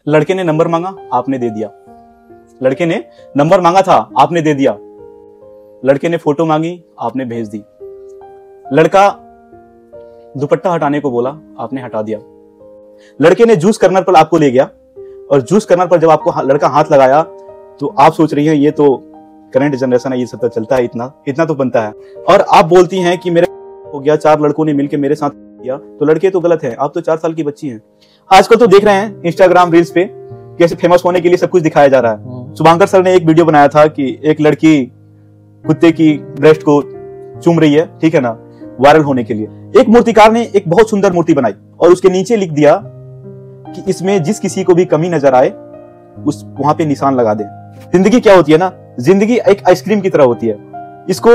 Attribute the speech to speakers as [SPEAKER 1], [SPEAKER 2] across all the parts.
[SPEAKER 1] लड़के ने नंबर मांगा, आपने दे दिया। लड़के ने नंबर मांगा था, आपने दे दिया। लड़के ने फोटो मांगी, आपने भेज दी। लड़का दुपट्टा हटाने को बोला, आपने हटा दिया। लड़के ने जूस कर्नर पर आपको ले गया और जूस कर्नर पर जब आपको लड़का हाथ लगाया तो आप सोच रही हैं ये तो करंट जनरेशन है, ये सब तो चलता है, इतना तो बनता है। और आप बोलती हैं कि मेरे हो गया, 4 लड़कों ने मिलकर मेरे साथ किया, तो लड़के तो गलत है, आप तो 4 साल की बच्ची हैं। आजकल तो देख रहे हैं इंस्टाग्राम रील्स पे कैसे फेमस होने के लिए सब कुछ दिखाया जा रहा है। शुभांकर सर ने एक वीडियो बनाया था कि एक लड़की कुत्ते की ब्रेस्ट को चूम रही है, ठीक है ना, वायरल होने के लिए। एक मूर्तिकार ने एक बहुत सुंदर मूर्ति बनाई और उसके नीचे लिख दिया कि इसमें जिस किसी को भी कमी नजर आए उस वहां पे निशान लगा दे। जिंदगी क्या होती है ना, जिंदगी एक आइसक्रीम की तरह होती है। इसको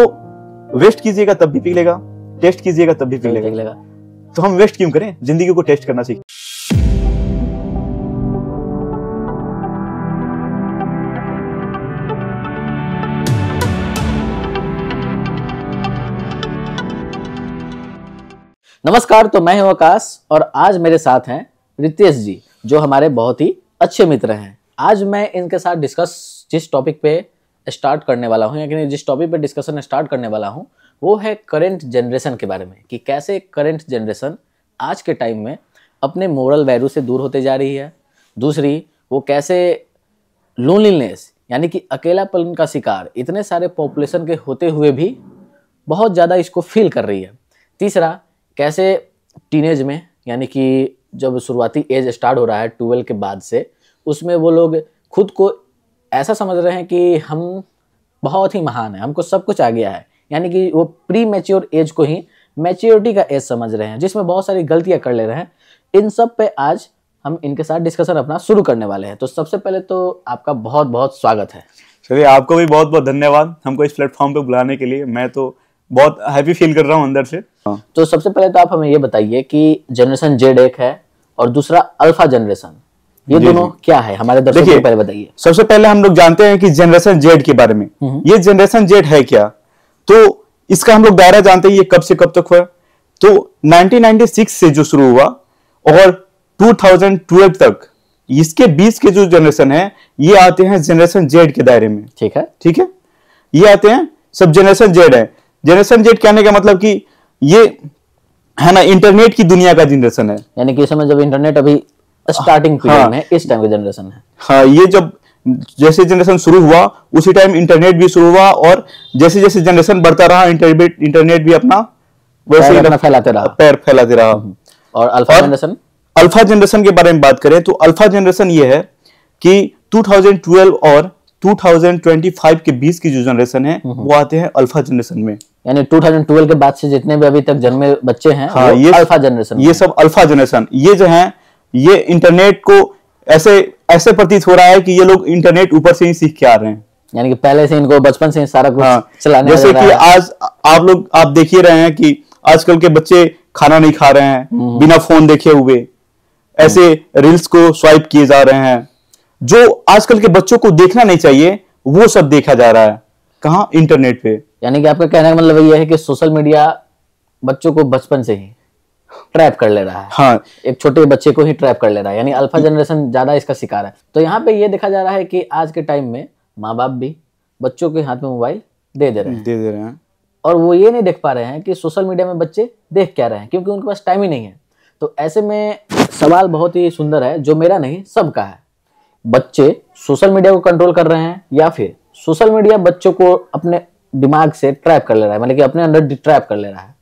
[SPEAKER 1] वेस्ट कीजिएगा तब भी पिघलेगा, टेस्ट कीजिएगा तब भी पिघलेगा। तो हम वेस्ट क्यों करें, जिंदगी को टेस्ट करना सीखें।
[SPEAKER 2] नमस्कार, तो मैं हूं आकाश और आज मेरे साथ हैं रितेश जी, जो हमारे बहुत ही अच्छे मित्र हैं। आज मैं इनके साथ जिस टॉपिक पे स्टार्ट करने वाला हूं, यानी जिस टॉपिक पे डिस्कशन स्टार्ट करने वाला हूं, वो है करंट जनरेशन के बारे में, कि कैसे करंट जनरेशन आज के टाइम में अपने मोरल वैल्यू से दूर होते जा रही है। दूसरी, वो कैसे लोनलीनेस यानी कि अकेलापन का शिकार इतने सारे पॉपुलेशन के होते हुए भी बहुत ज़्यादा इसको फील कर रही है। तीसरा, कैसे टीनेज में यानी कि जब शुरुआती एज स्टार्ट हो रहा है 12 के बाद से, उसमें वो लोग खुद को ऐसा समझ रहे हैं कि हम बहुत ही महान हैं, हमको सब कुछ आ गया है, यानी कि वो प्री मैच्योर एज को ही मैच्योरिटी का एज समझ रहे हैं, जिसमें बहुत सारी गलतियां कर ले रहे हैं। इन सब पे आज हम इनके साथ डिस्कशन अपना शुरू करने वाले हैं। तो सबसे पहले तो आपका बहुत बहुत स्वागत है।
[SPEAKER 1] चलिए, आपको भी बहुत बहुत धन्यवाद हमको इस प्लेटफॉर्म पे बुलाने के लिए। मैं तो बहुत हैप्पी फील कर रहा हूँ अंदर से।
[SPEAKER 2] तो सबसे पहले तो आप हमें ये बताइए कि जनरेशन जेड एक है और दूसरा अल्फा जनरेशन, ये दोनों क्या है, हमारे दर्शकों को पहले बताइए।
[SPEAKER 1] सबसे पहले हम लोग जानते हैं कि जनरेशन जेड के बारे में। ये जनरेशन जेड है क्या, तो इसका हम लोग दायरा जानते हैं, ये कब से कब तक हुआ। तो 1996 से जो शुरू हुआ और 2012 तक, इसके बीच के जो जनरेशन है ये आते हैं जनरेशन जेड के दायरे में। ठीक है, ये आते हैं सब जनरेशन जेड है। जनरेशन जेड कहने का मतलब कि ये है ना, इंटरनेट की दुनिया का जनरेशन है,
[SPEAKER 2] यानी कि इस समय जब इंटरनेट अभी स्टार्टिंग पीरियड में, इस टाइम का जनरेशन है।
[SPEAKER 1] हाँ, ये जब जैसे जनरेशन शुरू हुआ उसी टाइम इंटरनेट भी शुरू हुआ और जैसे जैसे जनरेशन बढ़ता रहा इंटरनेट भी अपना वैसे
[SPEAKER 2] पैर फैलाते रहा।
[SPEAKER 1] और अल्फा जनरेशन के बारे में बात करें तो अल्फा जनरेशन ये है कि 2012 और 2025 के बीच की जो जनरेशन है वो आते हैं अल्फा जनरेशन में।
[SPEAKER 2] यानी 2012 के बाद से जितने भी अभी तक जन्मे बच्चे हैं, हाँ, ये अल्फा जनरेशन,
[SPEAKER 1] ये सब अल्फा जनरेशन। ये जो है ये इंटरनेट को ऐसे प्रतीत हो रहा है कि ये लोग इंटरनेट ऊपर से ही सीख के आ रहे हैं,
[SPEAKER 2] यानी कि पहले से इनको बचपन से ही सारा कुछ चलाने।
[SPEAKER 1] जैसे कि आज आप देख ही रहे हैं कि आजकल के बच्चे खाना नहीं खा रहे हैं बिना फोन देखे हुए, ऐसे रील्स को स्वाइप किए जा रहे हैं। जो आजकल के बच्चों को देखना नहीं चाहिए वो सब देखा जा रहा है, कहाँ, इंटरनेट पे।
[SPEAKER 2] यानी कि आपका कहने का मतलब ये है कि सोशल मीडिया बच्चों को बचपन से ही ट्रैप कर ले रहा है।
[SPEAKER 1] हाँ,
[SPEAKER 2] एक छोटे बच्चे को ही ट्रैप कर ले रहा है, यानी अल्फा जनरेशन ज्यादा इसका शिकार है। तो यहाँ पे ये देखा जा रहा है कि आज के टाइम में माँ बाप भी बच्चों के हाथ में मोबाइल दे दे रहे हैं और वो ये नहीं देख पा रहे हैं कि सोशल मीडिया में बच्चे देख क्या रहे हैं, क्योंकि उनके पास टाइम ही नहीं है। तो ऐसे में सवाल बहुत ही सुंदर है, जो मेरा नहीं सबका है। बच्चे सोशल मीडिया को कंट्रोल कर रहे हैं या फिर सोशल मीडिया बच्चों को अपने दिमाग से ट्रैप कर ले रहा है, मतलब कि अपने अंदर ट्रैप कर ले रहा है।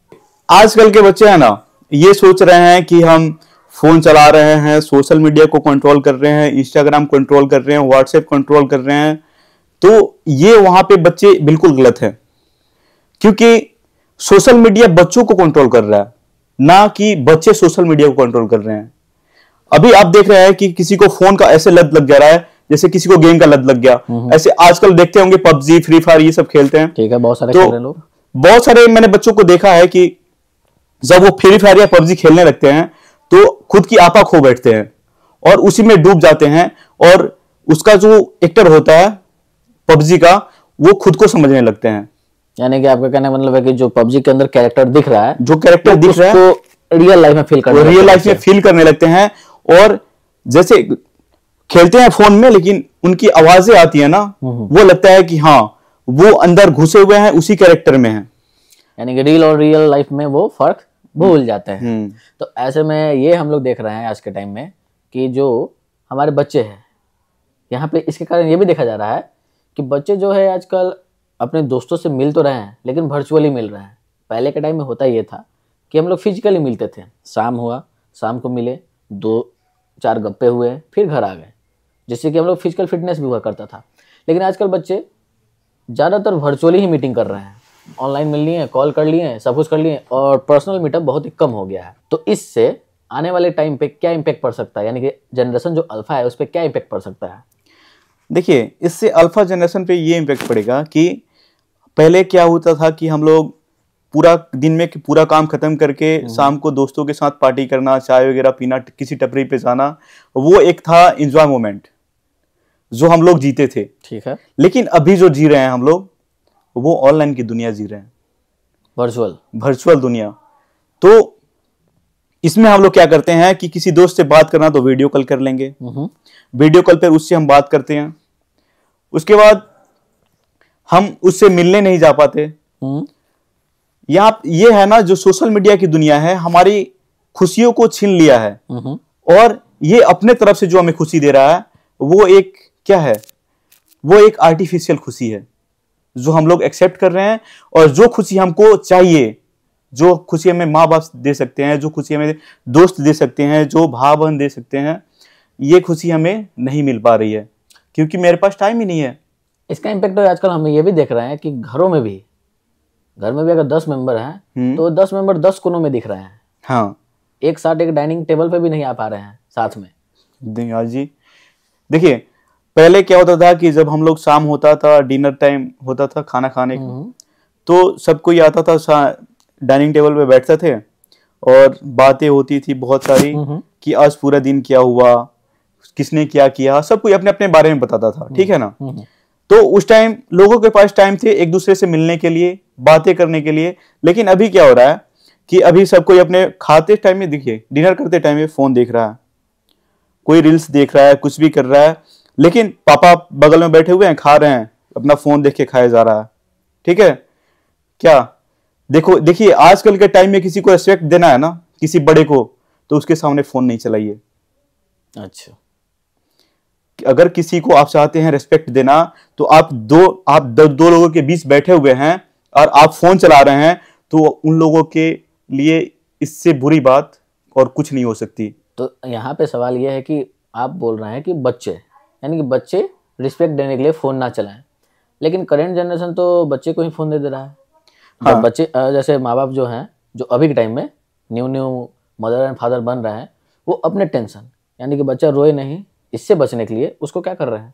[SPEAKER 1] आजकल के बच्चे है ना, ये सोच रहे हैं कि हम फोन चला रहे हैं, सोशल मीडिया को कंट्रोल कर रहे हैं, इंस्टाग्राम कंट्रोल कर रहे हैं, व्हाट्सएप कंट्रोल कर रहे हैं। तो ये वहां पे बच्चे बिल्कुल गलत हैं, क्योंकि सोशल मीडिया बच्चों को कंट्रोल कर रहा है, ना कि बच्चे सोशल मीडिया को कंट्रोल कर रहे हैं। अभी आप देख रहे हैं कि किसी को फोन का ऐसे लत लग जा रहा है जैसे किसी को गेम का लत लग गया। ऐसे आजकल देखते होंगे पबजी, फ्री फायर, ये सब खेलते हैं।
[SPEAKER 2] ठीक है, बहुत सारे
[SPEAKER 1] खेल रहे लोग। बहुत सारे मैंने बच्चों को देखा है कि जब वो फ्री फायर या पबजी खेलने लगते हैं तो खुद की आपा खो बैठते हैं और उसी में डूब जाते हैं, और उसका जो एक्टर होता है पबजी का, वो खुद को समझने लगते हैं।
[SPEAKER 2] यानी कि आपका कहने का मतलब है कि जो पबजी के अंदर कैरेक्टर दिख रहा है,
[SPEAKER 1] जो कैरेक्टर दिख रहा है,
[SPEAKER 2] रियल लाइफ में फील करने लगते हैं।
[SPEAKER 1] और जैसे खेलते हैं फोन में, लेकिन उनकी आवाजें आती है ना, वो लगता है कि हाँ वो अंदर घुसे हुए हैं, उसी कैरेक्टर में हैं।
[SPEAKER 2] यानी कि रील और रियल लाइफ में वो फर्क भूल जाते हैं। तो ऐसे में ये हम लोग देख रहे हैं आज के टाइम में कि जो हमारे बच्चे हैं, यहाँ पे इसके कारण ये भी देखा जा रहा है कि बच्चे जो है आजकल अपने दोस्तों से मिल तो रहे हैं, लेकिन वर्चुअली मिल रहे हैं। पहले के टाइम में होता ये था कि हम लोग फिजिकली मिलते थे, शाम हुआ, शाम को मिले, 2-4 गप्पे हुए, फिर घर आ गए, जिससे कि हम लोग फिजिकल फिटनेस भी हुआ करता था। लेकिन आजकल बच्चे ज़्यादातर वर्चुअली ही मीटिंग कर रहे हैं, ऑनलाइन मिल लिए, कॉल कर लिए, सब कुछ कर लिए, और पर्सनल मीटअप बहुत ही कम हो गया है। तो इससे आने वाले टाइम पे क्या इम्पैक्ट पड़ सकता है, यानी कि जनरेशन जो अल्फा है उस पर क्या इम्पैक्ट पड़ सकता है?
[SPEAKER 1] देखिए, इससे अल्फा जनरेशन पे ये इम्पैक्ट पड़ेगा कि पहले क्या होता था कि हम लोग पूरा दिन में पूरा काम खत्म करके शाम को दोस्तों के साथ पार्टी करना, चाय वगैरह पीना, किसी टपरी पे जाना, वो एक था एंजॉय मोमेंट जो हम लोग जीते थे।
[SPEAKER 2] ठीक है।
[SPEAKER 1] लेकिन अभी जो जी रहे हैं हम लोग, वो ऑनलाइन की दुनिया जी रहे हैं, वर्चुअल दुनिया। तो इसमें हम लोग क्या करते हैं कि किसी दोस्त से बात करना तो वीडियो कॉल कर लेंगे, वीडियो कॉल पर उससे हम बात करते हैं, उसके बाद हम उससे मिलने नहीं जा पाते। यहाँ ये है ना, जो सोशल मीडिया की दुनिया है हमारी खुशियों को छीन लिया है, और ये अपने तरफ से जो हमें खुशी दे रहा है वो एक क्या है, वो एक आर्टिफिशियल खुशी है जो हम लोग एक्सेप्ट कर रहे हैं। और जो खुशी हमको चाहिए, जो खुशी हमें माँ बाप दे सकते हैं, जो खुशी हमें दोस्त दे सकते हैं, जो भाई बहन दे सकते हैं, ये खुशी हमें नहीं मिल पा रही है क्योंकि मेरे पास टाइम ही नहीं है।
[SPEAKER 2] इसका इम्पैक्ट तो आजकल हम ये भी देख रहे हैं कि घर में भी अगर 10 मेंबर हैं तो 10 मेंबर 10 कोनों में दिख रहे हैं।
[SPEAKER 1] हाँ,
[SPEAKER 2] एक साथ एक डाइनिंग टेबल पे भी नहीं आ पा रहे हैं साथ में।
[SPEAKER 1] जी देखिए, पहले क्या होता था कि जब हम लोग शाम होता था, डिनर टाइम होता था, खाना खाने का, तो सब कोई आता था, डाइनिंग टेबल पे बैठते थे और बातें होती थी बहुत सारी कि आज पूरा दिन क्या हुआ, किसने क्या किया, सब कोई अपने अपने बारे में बताता था। ठीक है ना। तो उस टाइम लोगों के पास टाइम थे एक दूसरे से मिलने के लिए, बातें करने के लिए। लेकिन अभी क्या हो रहा है कि अभी सब कोई अपने खाते टाइम में, देखिए डिनर करते टाइम में फोन देख रहा है, कोई रील्स देख रहा है, कुछ भी कर रहा है, लेकिन पापा बगल में बैठे हुए हैं, खा रहे हैं, अपना फोन देख के खाया जा रहा है। ठीक है क्या? देखिए आजकल के टाइम में किसी को रिस्पेक्ट देना है ना, किसी बड़े को, तो उसके सामने फोन नहीं चलाइए।
[SPEAKER 2] अच्छा,
[SPEAKER 1] अगर किसी को आप चाहते हैं रिस्पेक्ट देना, तो आप दो लोगों के बीच बैठे हुए हैं और आप फोन चला रहे हैं, तो उन लोगों के लिए इससे बुरी बात और कुछ नहीं हो सकती।
[SPEAKER 2] तो यहाँ पे सवाल यह है कि आप बोल रहे हैं कि बच्चे, यानी कि बच्चे रिस्पेक्ट देने के लिए फोन ना चलाएं, लेकिन करंट जनरेशन तो बच्चे को ही फोन दे दे रहा है। हाँ। बच्चे जैसे माँ बाप जो हैं, जो अभी के टाइम में न्यू मदर एंड फादर बन रहे हैं, वो अपने टेंशन, यानी कि बच्चा रोए नहीं, इससे बचने के लिए उसको क्या कर रहे हैं,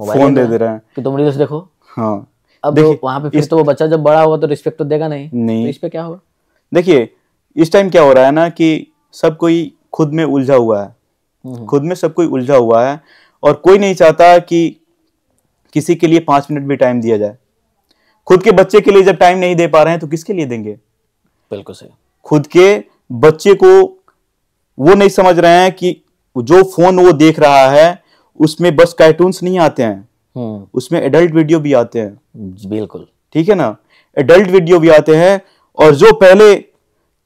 [SPEAKER 1] फोन दे रहे हैं
[SPEAKER 2] कि तुम रील्स देखो।
[SPEAKER 1] हाँ,
[SPEAKER 2] अब वहां पे फिर तो वो बच्चा जब बड़ा होगा तो रिस्पेक्ट तो देगा नहीं। तो इस पे क्या होगा?
[SPEAKER 1] देखिए इस टाइम क्या हो रहा है ना कि सब कोई खुद में उलझा हुआ है, खुद में सब कोई उलझा हुआ है, और कोई नहीं चाहता कि किसी के लिए 5 मिनट भी टाइम दिया जाए। खुद के बच्चे के लिए जब टाइम नहीं दे पा रहे हैं तो किसके लिए देंगे?
[SPEAKER 2] बिल्कुल सही।
[SPEAKER 1] खुद के बच्चे को वो नहीं समझ रहे हैं कि जो फोन वो देख रहा है उसमें बस कार्टून्स नहीं आते हैं, उसमें एडल्ट वीडियो भी आते हैं।
[SPEAKER 2] बिल्कुल
[SPEAKER 1] ठीक है ना, एडल्ट वीडियो भी आते हैं। और जो पहले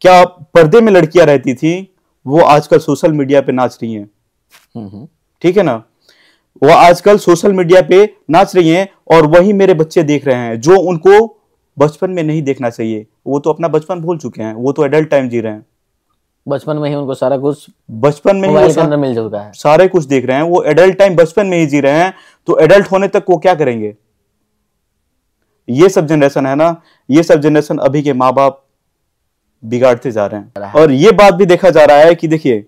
[SPEAKER 1] क्या पर्दे में लड़कियां रहती थी, वो आजकल सोशल मीडिया पे नाच रही हैं। ठीक है ना, वो आजकल सोशल मीडिया पे नाच रही हैं, और वही मेरे बच्चे देख रहे हैं जो उनको बचपन में नहीं देखना चाहिए। वो तो अपना बचपन भूल चुके हैं, वो तो एडल्ट टाइम जी रहे हैं।
[SPEAKER 2] बचपन में ही उनको सारा कुछ,
[SPEAKER 1] बचपन में ही
[SPEAKER 2] मोबाइल के अंदर मिल चुका है,
[SPEAKER 1] सारे कुछ देख रहे हैं। वो एडल्ट टाइम बचपन में ही जी रहे हैं, तो एडल्ट होने तक वो क्या करेंगे? ये सब जनरेशन है ना, ये सब जनरेशन अभी के माँ बाप बिगाड़ते जा रहे हैं। और ये बात भी देखा जा रहा है कि देखिए,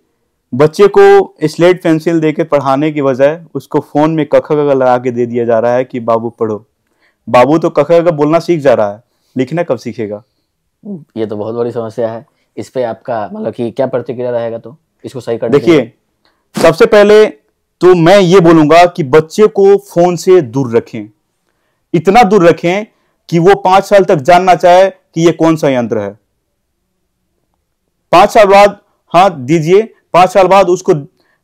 [SPEAKER 1] बच्चे को स्लेट पेंसिल देकर पढ़ाने की बजाय उसको फोन में क ख ग लगा के दे दिया जा रहा है कि बाबू पढ़ो। बाबू तो क ख ग बोलना सीख जा रहा है, लिखना कब सीखेगा?
[SPEAKER 2] ये तो बहुत बड़ी समस्या है। इस पे आपका मतलब कि क्या प्रतिक्रिया रहेगा तो इसको सही करने?
[SPEAKER 1] देखिए, सबसे पहले तो मैं ये बोलूंगा कि बच्चे को फोन से दूर रखें, इतना दूर रखें कि वो 5 साल तक जानना चाहे कि ये कौन सा यंत्र है। 5 साल बाद हाँ दीजिए, 5 साल बाद उसको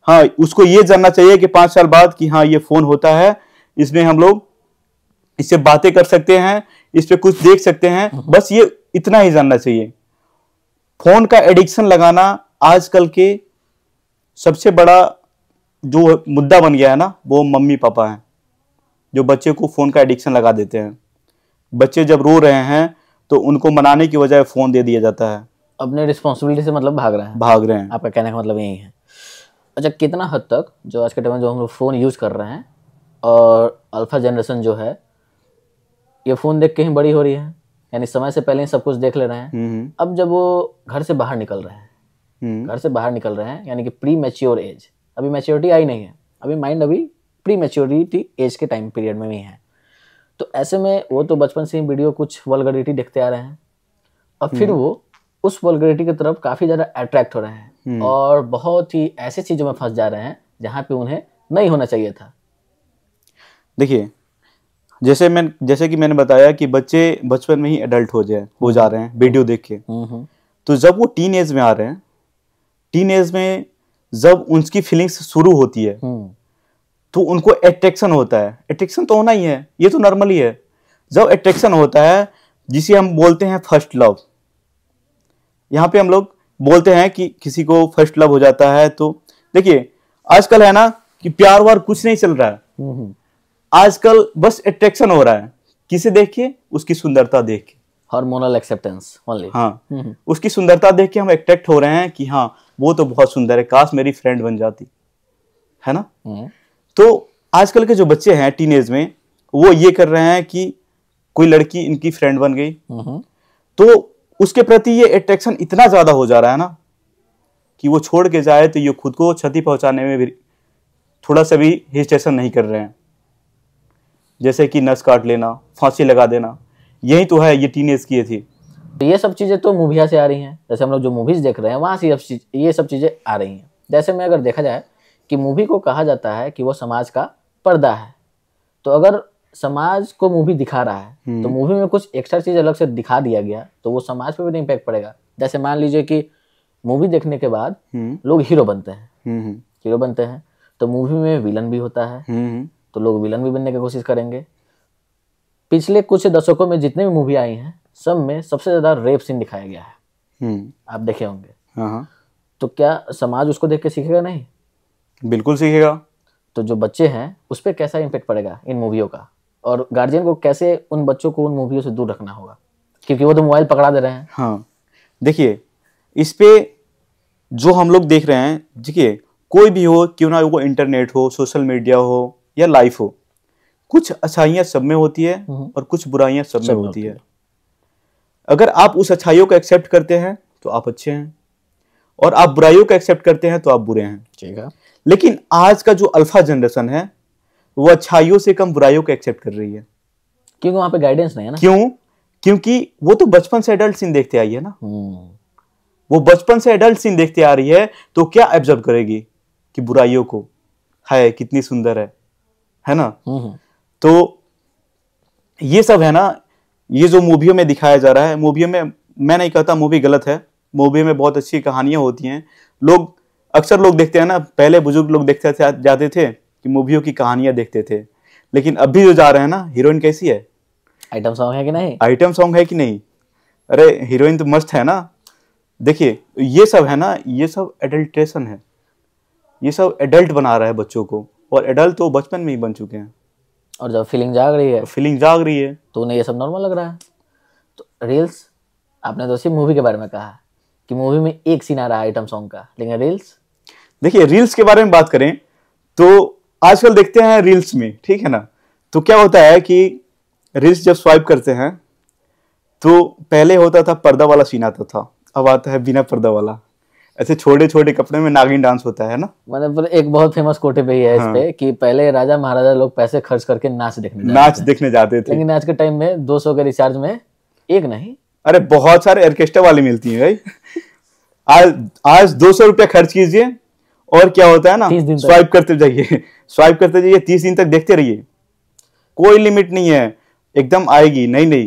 [SPEAKER 1] हाँ, उसको ये जानना चाहिए कि 5 साल बाद कि हाँ ये फोन होता है, इसमें हम लोग इससे बातें कर सकते हैं, इस पे कुछ देख सकते हैं, बस ये इतना ही जानना चाहिए। फोन का एडिक्शन लगाना आजकल के सबसे बड़ा जो मुद्दा बन गया है ना, वो मम्मी पापा हैं, जो बच्चे को फोन का एडिक्शन लगा देते हैं। बच्चे जब रो रहे हैं तो उनको मनाने की बजाय फोन दे दिया जाता है।
[SPEAKER 2] अपने रिस्पॉन्सिबिलिटी से मतलब भाग रहे हैं। आपका कहने का मतलब यही है। अच्छा, कितना हद तक जो आज के टाइम में जो हम लोग फ़ोन यूज़ कर रहे हैं और अल्फा जनरेशन जो है ये फ़ोन देख के ही बड़ी हो रही है, यानी समय से पहले ही सब कुछ देख ले रहे हैं। अब जब वो घर से बाहर निकल रहे हैं, यानी कि प्री मैच्योर एज, अभी मैच्योरिटी आई नहीं है, अभी माइंड अभी प्री मैच्योरिटी एज के टाइम पीरियड में भी है। तो ऐसे में वो तो बचपन से ही वीडियो कुछ वल्गरिटी देखते आ रहे हैं और फिर वो उस वल्गरिटी की तरफ काफ़ी ज़्यादा अट्रैक्ट हो रहे हैं और बहुत ही ऐसी चीज़ों में फंस जा रहे हैं जहाँ पे उन्हें नहीं होना चाहिए था।
[SPEAKER 1] देखिए, जैसे कि मैंने बताया कि बच्चे बचपन में ही एडल्ट हो जा रहे हैं वीडियो देख के। तो जब वो टीन एज में आ रहे हैं, टीन एज में जब उनकी फीलिंग्स शुरू होती है तो उनको अट्रैक्शन होता है। अट्रैक्शन तो होना ही है, ये तो नॉर्मल ही है। जब अट्रैक्शन होता है जिसे हम बोलते हैं फर्स्ट लव, यहाँ पे हम लोग बोलते हैं कि किसी को फर्स्ट लव हो जाता है। तो देखिए, आजकल है ना कि प्यार वार कुछ नहीं चल रहा है, आजकल बस अट्रैक्शन हो रहा है। किसे देख के? उसकी सुंदरता देख के,
[SPEAKER 2] हार्मोनल एक्सेप्टेंस ओनली।
[SPEAKER 1] हाँ, उसकी सुंदरता देख के हम अट्रैक्ट हो रहे हैं कि हाँ वो तो बहुत सुंदर है, काश मेरी फ्रेंड बन जाती, है ना। तो आजकल के जो बच्चे हैं टीनेज में, वो ये कर रहे हैं कि कोई लड़की इनकी फ्रेंड बन गई तो उसके प्रति ये अट्रैक्शन इतना ज्यादा हो जा रहा है ना कि वो छोड़ के जाए तो ये खुद को क्षति पहुंचाने में भी थोड़ा सा भी हेजिटेशन नहीं कर रहे हैं। जैसे कि नस काट लेना, फांसी लगा देना, यही तो है ये टीनेज की थी।
[SPEAKER 2] तो ये सब चीज़ें तो मूविया से आ रही हैं, जैसे हम लोग जो मूवीज देख रहे हैं वहाँ से ये सब चीज़ें आ रही हैं। जैसे में अगर देखा जाए कि मूवी को कहा जाता है कि वो समाज का पर्दा है, तो अगर समाज को मूवी दिखा रहा है तो मूवी में कुछ एक्स्ट्रा चीज़ अलग से दिखा दिया गया तो वो समाज पे भी इम्पैक्ट पड़ेगा। जैसे मान लीजिए कि मूवी देखने के बाद लोग हीरो बनते हैं, तो मूवी में विलन भी होता है, तो लोग विलन भी बनने की कोशिश करेंगे। पिछले कुछ दशकों में जितने भी मूवी आई हैं सब में सबसे ज्यादा रेप सीन दिखाया गया है, आप देखे होंगे। तो क्या समाज उसको देख के सीखेगा? नहीं,
[SPEAKER 1] बिल्कुल सीखेगा।
[SPEAKER 2] तो जो बच्चे हैं उस पर कैसा इम्पैक्ट पड़ेगा इन मूवियों का, और गार्जियन को कैसे उन बच्चों को उन मूवियों से दूर रखना होगा, क्योंकि वो तो मोबाइल पकड़ा दे रहे हैं।
[SPEAKER 1] हाँ, देखिए, इस पे जो हम लोग देख रहे हैं, देखिए कोई भी हो, क्यों ना वो इंटरनेट हो, सोशल मीडिया हो या लाइफ हो, कुछ अच्छाइयाँ सब में होती है और कुछ बुराइयाँ सब में होती है। अगर आप उस अच्छाइयों को एक्सेप्ट करते हैं तो आप अच्छे हैं, और आप बुराइयों को एक्सेप्ट करते हैं तो आप बुरे हैं।
[SPEAKER 2] ठीक है।
[SPEAKER 1] लेकिन आज का जो अल्फा जनरेशन है वो अच्छाइयों से कम बुराइयों को एक्सेप्ट कर रही है,
[SPEAKER 2] क्योंकि वहां पे गाइडेंस नहीं है ना।
[SPEAKER 1] क्यों? क्योंकि वो तो बचपन से एडल्ट सीन देखते आई है ना। वो बचपन से एडल्ट सीन देखते आ रही है, तो क्या ऑब्जर्व करेगी कि बुराइयों को, है कितनी सुंदर है ना। तो ये सब है ना, ये जो मूवियों में दिखाया जा रहा है, मूवियों में, मैं नहीं कहता मूवी गलत है, मूवी में बहुत अच्छी कहानियां होती हैं। अक्सर लोग देखते हैं ना, पहले बुजुर्ग लोग देखते जाते थे कि मूवियों की कहानियां देखते थे, लेकिन अभी जो जा रहे हैं ना, हीरोइन कैसी है,
[SPEAKER 2] आइटम सॉन्ग है कि नहीं,
[SPEAKER 1] आइटम सॉन्ग है कि नहीं, अरे हीरोइन तो मस्त है ना। देखिए, ये सब है ना, ये सब एडल्ट्रेशन है, ये सब एडल्ट बना रहा है बच्चों को, और एडल्ट तो बचपन में ही बन चुके हैं।
[SPEAKER 2] और जब फीलिंग जाग रही है तो उन्हें ये सब नॉर्मल लग रहा है। तो रील्स, आपने तो सिर्फ मूवी के बारे में कहा कि मूवी में एक सीन आ रहा है आइटम सॉन्ग का, लेकिन रील्स,
[SPEAKER 1] देखिए रील्स के बारे में बात करें तो आजकल देखते हैं रील्स में, ठीक है ना, तो क्या होता है कि रील्स जब स्वाइप करते हैं तो पहले होता था पर्दा वाला सीन आता था, अब आता है बिना पर्दा वाला, ऐसे छोटे छोटे कपड़े में नागिन डांस होता है ना।
[SPEAKER 2] मतलब एक बहुत फेमस कोटे पे ही है इस पे कि पहले राजा महाराजा लोग पैसे खर्च करके नाच देखने जाते थे, लेकिन आज के टाइम में 200 के रिचार्ज में एक नहीं,
[SPEAKER 1] अरे बहुत सारे ऑर्केस्ट्रा वाले मिलती हैं भाई। आज 200 रुपया खर्च कीजिए और क्या होता है ना, स्वाइप करते जाइए 30 दिन तक देखते रहिए, कोई लिमिट नहीं है, एकदम आएगी नई,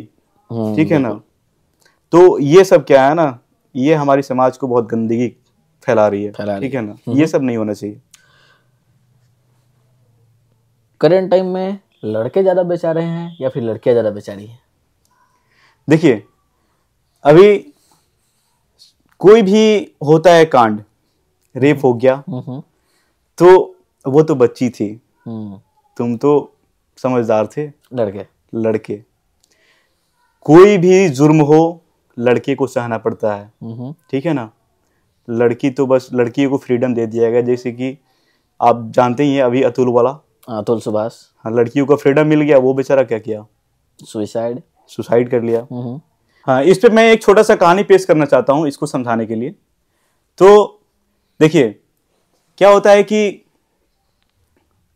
[SPEAKER 1] ठीक है ना। तो ये सब क्या है ना, ये हमारी समाज को बहुत गंदगी फैला रही है, ठीक है ना, ये सब नहीं होना चाहिए।
[SPEAKER 2] करंट टाइम में लड़के ज़्यादा बेचारे हैं या फिर लड़कियां ज़्यादा बेचारी हैं?
[SPEAKER 1] देखिए, अभी कोई भी होता है कांड, रेप हो गया तो वो तो बच्ची थी, तुम तो समझदार थे लड़के। कोई भी जुर्म हो लड़के को सहना पड़ता है, ठीक है ना। लड़की तो बस लड़की को फ्रीडम दे दिया गया, जैसे कि आप जानते ही हैं अभी अतुल सुभाष, हाँ, लड़कियों को फ्रीडम मिल गया, वो बेचारा क्या किया, सुसाइड कर लिया। हाँ, इस पे मैं एक छोटा सा कहानी पेश करना चाहता हूँ इसको समझाने के लिए। तो देखिए क्या होता है कि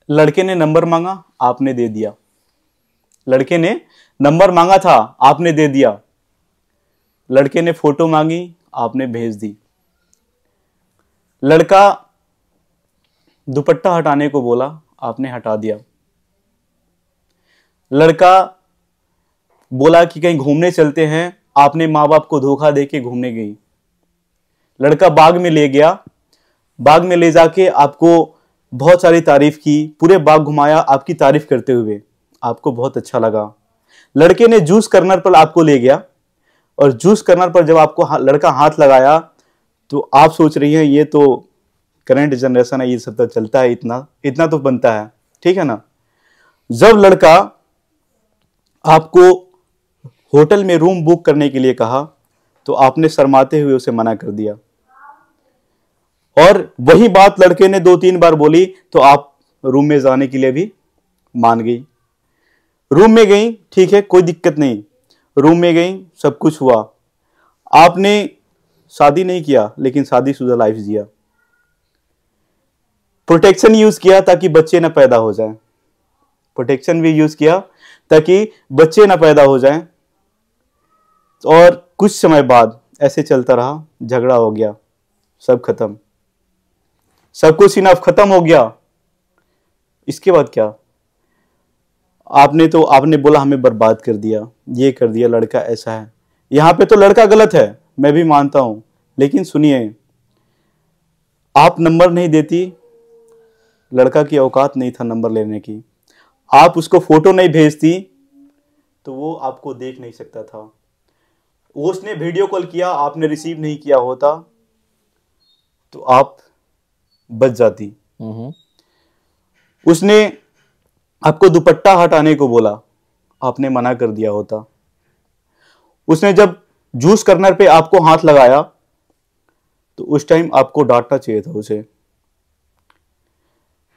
[SPEAKER 1] लड़के ने नंबर मांगा, आपने दे दिया। लड़के ने नंबर मांगा था, आपने दे दिया। लड़के ने फोटो मांगी, आपने भेज दी। लड़का दुपट्टा हटाने को बोला, आपने हटा दिया। लड़का बोला कि कहीं घूमने चलते हैं, आपने माँ बाप को धोखा देके घूमने गई। लड़का बाग में ले गया, बाग में ले जाके आपको बहुत सारी तारीफ की, पूरे बाग घुमाया आपकी तारीफ करते हुए, आपको बहुत अच्छा लगा। लड़के ने जूस कर्नर पर आपको ले गया और जूस कर्नर पर जब आपको लड़का हाथ लगाया तो आप सोच रही हैं ये तो करंट जनरेशन है, ये सब तो चलता है, इतना तो बनता है, ठीक है ना। जब लड़का आपको होटल में रूम बुक करने के लिए कहा तो आपने शर्माते हुए उसे मना कर दिया, और वही बात लड़के ने 2-3 बार बोली तो आप रूम में जाने के लिए भी मान गई। रूम में गई, ठीक है, कोई दिक्कत नहीं, रूम में गई, सब कुछ हुआ। आपने शादी नहीं किया लेकिन शादीशुदा लाइफ जिया। प्रोटेक्शन यूज किया ताकि बच्चे ना पैदा हो जाएं, प्रोटेक्शन भी यूज किया ताकि बच्चे ना पैदा हो जाएं। और कुछ समय बाद ऐसे चलता रहा, झगड़ा हो गया, सब खत्म, सब कुछ इनफ खत्म हो गया। इसके बाद क्या, आपने बोला हमें बर्बाद कर दिया, ये कर दिया, लड़का ऐसा है। यहां पे तो लड़का गलत है, मैं भी मानता हूं, लेकिन सुनिए, आप नंबर नहीं देती, लड़का की औकात नहीं था नंबर लेने की। आप उसको फोटो नहीं भेजती तो वो आपको देख नहीं सकता था। उसने वीडियो कॉल किया, आपने रिसीव नहीं किया होता तो आप बच जाती। उसने आपको दुपट्टा हटाने को बोला, आपने मना कर दिया होता। उसने जब जूस कर्नर पे आपको हाथ लगाया तो उस टाइम आपको डांटना चाहिए था उसे।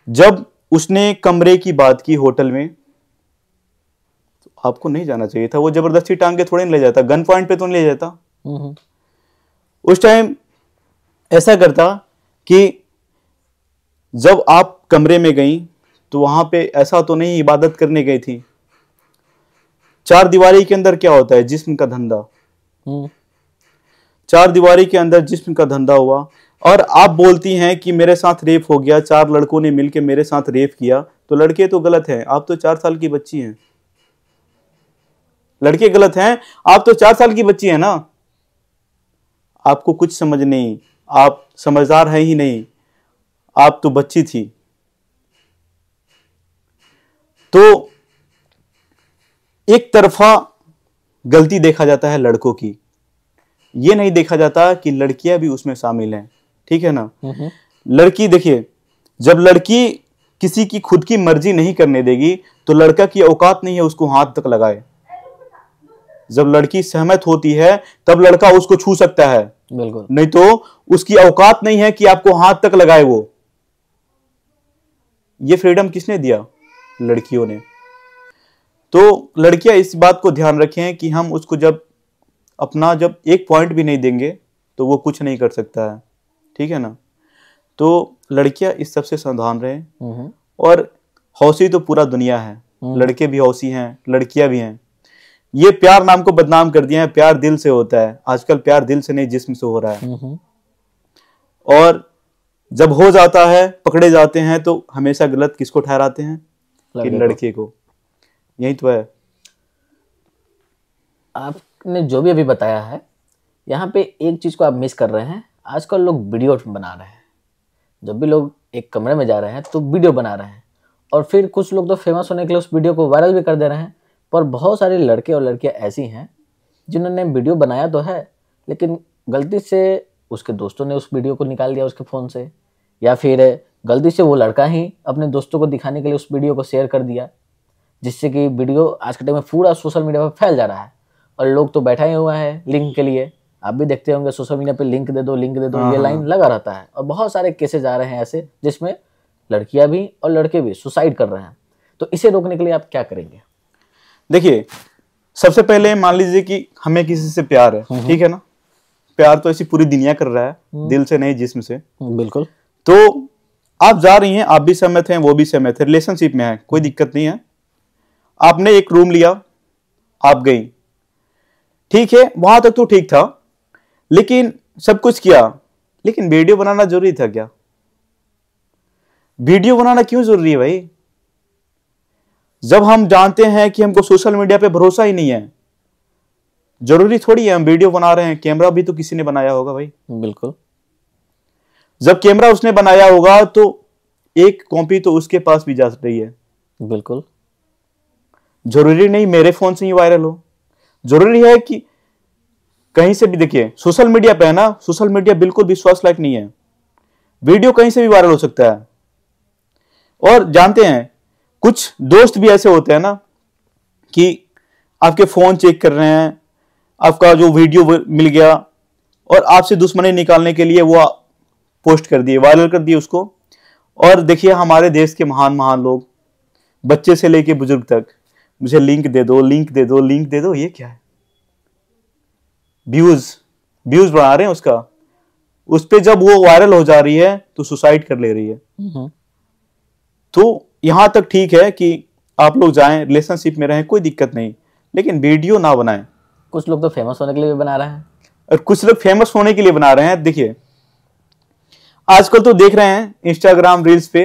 [SPEAKER 1] जब उसने कमरे की बात की होटल में तो आपको नहीं जाना चाहिए था। वो जबरदस्ती टांग के थोड़े नहीं ले जाता, गन पॉइंट पे तो नहीं ले जाता। उस टाइम ऐसा करता कि जब आप कमरे में गई तो वहां पे ऐसा तो नहीं इबादत करने गई थी। 4 दीवारी के अंदर क्या होता है, जिस्म का धंधा। 4 दीवारी के अंदर जिस्म का धंधा हुआ और आप बोलती हैं कि मेरे साथ रेप हो गया, 4 लड़कों ने मिलकर मेरे साथ रेप किया। तो लड़के तो गलत हैं, आप तो 4 साल की बच्ची हैं। लड़के गलत हैं, आप तो 4 साल की बच्ची हैं ना। आपको कुछ समझ नहीं, आप समझदार है ही नहीं, आप तो बच्ची थी। तो एक तरफा गलती देखा जाता है लड़कों की, ये नहीं देखा जाता कि लड़कियां भी उसमें शामिल हैं, ठीक है ना। लड़की, देखिए, जब लड़की किसी की खुद की मर्जी नहीं करने देगी तो लड़का की औकात नहीं है उसको हाथ तक लगाए। जब लड़की सहमत होती है तब लड़का उसको छू सकता है,
[SPEAKER 2] बिल्कुल,
[SPEAKER 1] नहीं तो उसकी औकात नहीं है कि आपको हाथ तक लगाए। वो ये फ्रीडम किसने दिया, लड़कियों ने। तो लड़कियां इस बात को ध्यान रखें कि हम उसको जब एक पॉइंट भी नहीं देंगे तो वो कुछ नहीं कर सकता है, ठीक है ना। तो लड़कियां इस सबसे सावधान रहें। और हौसी तो पूरा दुनिया है, लड़के भी हौसी हैं, लड़कियां भी हैं। ये प्यार नाम को बदनाम कर दिया है। प्यार दिल से होता है, आजकल प्यार दिल से नहीं जिस्म से हो रहा है। और जब हो जाता है, पकड़े जाते हैं तो हमेशा गलत किसको ठहराते हैं, कि लड़के को। यही तो है।
[SPEAKER 2] आपने जो भी अभी बताया है, यहाँ पे एक चीज को आप मिस कर रहे हैं। आजकल लोग वीडियो बना रहे हैं, जब भी लोग एक कमरे में जा रहे हैं तो वीडियो बना रहे हैं और फिर कुछ लोग तो फेमस होने के लिए उस वीडियो को वायरल भी कर दे रहे हैं। पर बहुत सारे लड़के और लड़कियां ऐसी हैं जिन्होंने वीडियो बनाया तो है, लेकिन गलती से उसके दोस्तों ने उस वीडियो को निकाल दिया उसके फ़ोन से, या फिर गलती से वो लड़का ही अपने दोस्तों को दिखाने के लिए उस वीडियो को शेयर कर दिया, जिससे कि वीडियो आज के टाइम में पूरा सोशल मीडिया पर फैल जा रहा है। और लोग तो बैठा ही हुआ है लिंक के लिए, आप भी देखते होंगे सोशल मीडिया पे लिंक दे दो, लिंक दे दो, ये लाइन लगा रहता है। और बहुत सारे केसेज आ रहे हैं ऐसे जिसमें लड़कियां भी और लड़के भी सुसाइड कर रहे हैं। तो इसे रोकने के लिए आप क्या करेंगे?
[SPEAKER 1] देखिए, सबसे पहले मान लीजिए कि हमें किसी से प्यार है, ठीक है ना, प्यार तो ऐसी पूरी दुनिया कर रहा है, दिल से नहीं जिस्म से।
[SPEAKER 2] बिल्कुल।
[SPEAKER 1] तो आप जा रही हैं, आप भी सहमत हैं, वो भी सहमत है, रिलेशनशिप में है, कोई दिक्कत नहीं है। आपने एक रूम लिया, आप गई, ठीक है, वहां तक तो ठीक था, लेकिन सब कुछ किया, लेकिन वीडियो बनाना जरूरी था क्या? वीडियो बनाना क्यों जरूरी है भाई? जब हम जानते हैं कि हमको सोशल मीडिया पे भरोसा ही नहीं है, जरूरी थोड़ी है हम वीडियो बना रहे हैं, कैमरा भी तो किसी ने बनाया होगा भाई।
[SPEAKER 2] बिल्कुल।
[SPEAKER 1] जब कैमरा उसने बनाया होगा तो एक कॉपी तो उसके पास भी जा रही है।
[SPEAKER 2] बिल्कुल।
[SPEAKER 1] जरूरी नहीं मेरे फोन से ही वायरल हो, जरूरी है कि कहीं से भी। देखिए, सोशल मीडिया पे है ना, सोशल मीडिया बिल्कुल विश्वास लायक नहीं है, वीडियो कहीं से भी वायरल हो सकता है। और जानते हैं कुछ दोस्त भी ऐसे होते हैं ना कि आपके फोन चेक कर रहे हैं, आपका जो वीडियो मिल गया और आपसे दुश्मनी निकालने के लिए वो पोस्ट कर दिए, वायरल कर दिए उसको। और देखिए हमारे देश के महान महान लोग, बच्चे से लेके बुजुर्ग तक, मुझे लिंक दे दो, लिंक दे दो, लिंक दे दो, ये क्या है? व्यूज बढ़ा रहे हैं उसका, उस पे जब वो वायरल हो जा रही है तो सुसाइड कर ले रही है। तो यहां तक ठीक है कि आप लोग जाएं, रिलेशनशिप में रहें, कोई दिक्कत नहीं, लेकिन वीडियो ना बनाएं।
[SPEAKER 2] कुछ लोग तो फेमस होने के लिए भी बना रहे हैं,
[SPEAKER 1] और कुछ लोग फेमस होने के लिए बना रहे हैं। देखिए, आजकल तो देख रहे हैं इंस्टाग्राम रील्स पे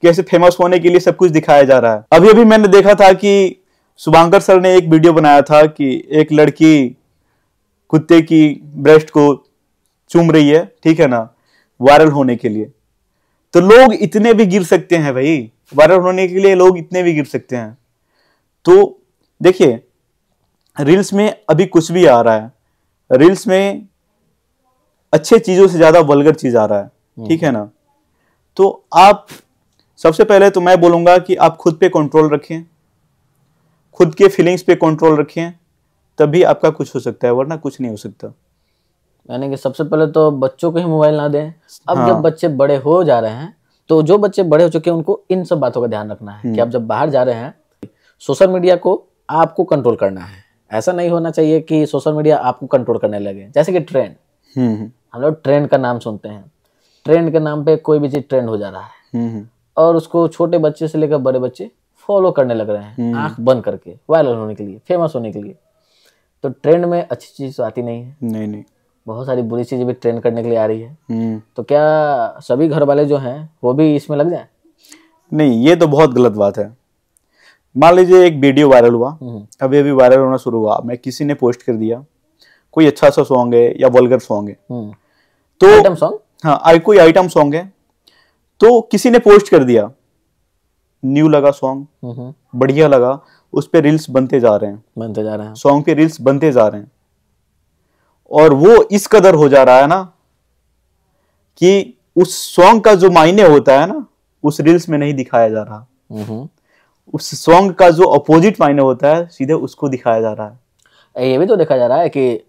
[SPEAKER 1] कैसे फेमस होने के लिए सब कुछ दिखाया जा रहा है। अभी अभी मैंने देखा था कि शुभांकर सर ने एक वीडियो बनाया था कि एक लड़की कुत्ते की ब्रेस्ट को चूम रही है, ठीक है ना, वायरल होने के लिए। तो लोग इतने भी गिर सकते हैं भाई, वायरल होने के लिए लोग इतने भी गिर सकते हैं। तो देखिए, रील्स में अभी कुछ भी आ रहा है, रील्स में अच्छे चीजों से ज्यादा वल्गर चीज आ रहा है, ठीक है ना। तो आप सबसे पहले तो मैं बोलूंगा कि आप खुद पे कंट्रोल रखें, खुद के फीलिंग्स पे कंट्रोल रखें, तभी आपका कुछ हो सकता है, वरना कुछ नहीं हो सकता।
[SPEAKER 2] यानी कि सबसे पहले तो बच्चों को ही मोबाइल ना दें। अब जब बच्चे बड़े हो जा रहे हैं, तो जो बच्चे बड़े हो चुके हैं उनको इन सब बातों का ध्यान रखना है कि आप जब बाहर जा रहे हैं, सोशल मीडिया को आपको कंट्रोल करना है। ऐसा नहीं होना चाहिए कि सोशल मीडिया आपको कंट्रोल करने लगे। जैसे कि ट्रेंड, हम लोग ट्रेंड का नाम सुनते हैं, ट्रेंड के नाम पे कोई भी चीज ट्रेंड हो जा रहा है और उसको छोटे बच्चे से लेकर बड़े बच्चे फॉलो करने लग रहे हैं, आंख बंद करके, वायरल होने के लिए, फेमस होने के लिए। तो ट्रेंड में अच्छी चीज आती नहीं है,
[SPEAKER 1] नहीं,
[SPEAKER 2] बहुत सारी बुरी चीजें भी ट्रेंड करने के लिए आ रही है। तो क्या सभी घर वाले जो हैं वो भी इसमें लग जाएं?
[SPEAKER 1] नहीं, ये तो बहुत गलत बात है। मान लीजिए एक वीडियो वायरल हुआ, अभी अभी वायरल होना शुरू हुआ, मैं किसी ने पोस्ट कर दिया, कोई अच्छा सा सॉन्ग है या वल्गर सॉन्ग है, तो
[SPEAKER 2] आइटम सॉन्ग,
[SPEAKER 1] हाँ कोई आइटम सॉन्ग है, तो किसी ने पोस्ट कर दिया, न्यू लगा सॉन्ग, बढ़िया लगा, उस पे रील्स बनते जा रहे हैं, सॉन्ग पे रील्स बनते जा रहे हैं। और वो इस कदर हो जा रहा है ना कि उस सॉन्ग का जो मायने होता है ना, उस रील्स में नहीं दिखाया जा रहा। उस सॉन्ग का जो अपोजिट मायने होता है, सीधे उसको दिखाया जा रहा है।
[SPEAKER 2] ये भी तो देखा जा रहा है कि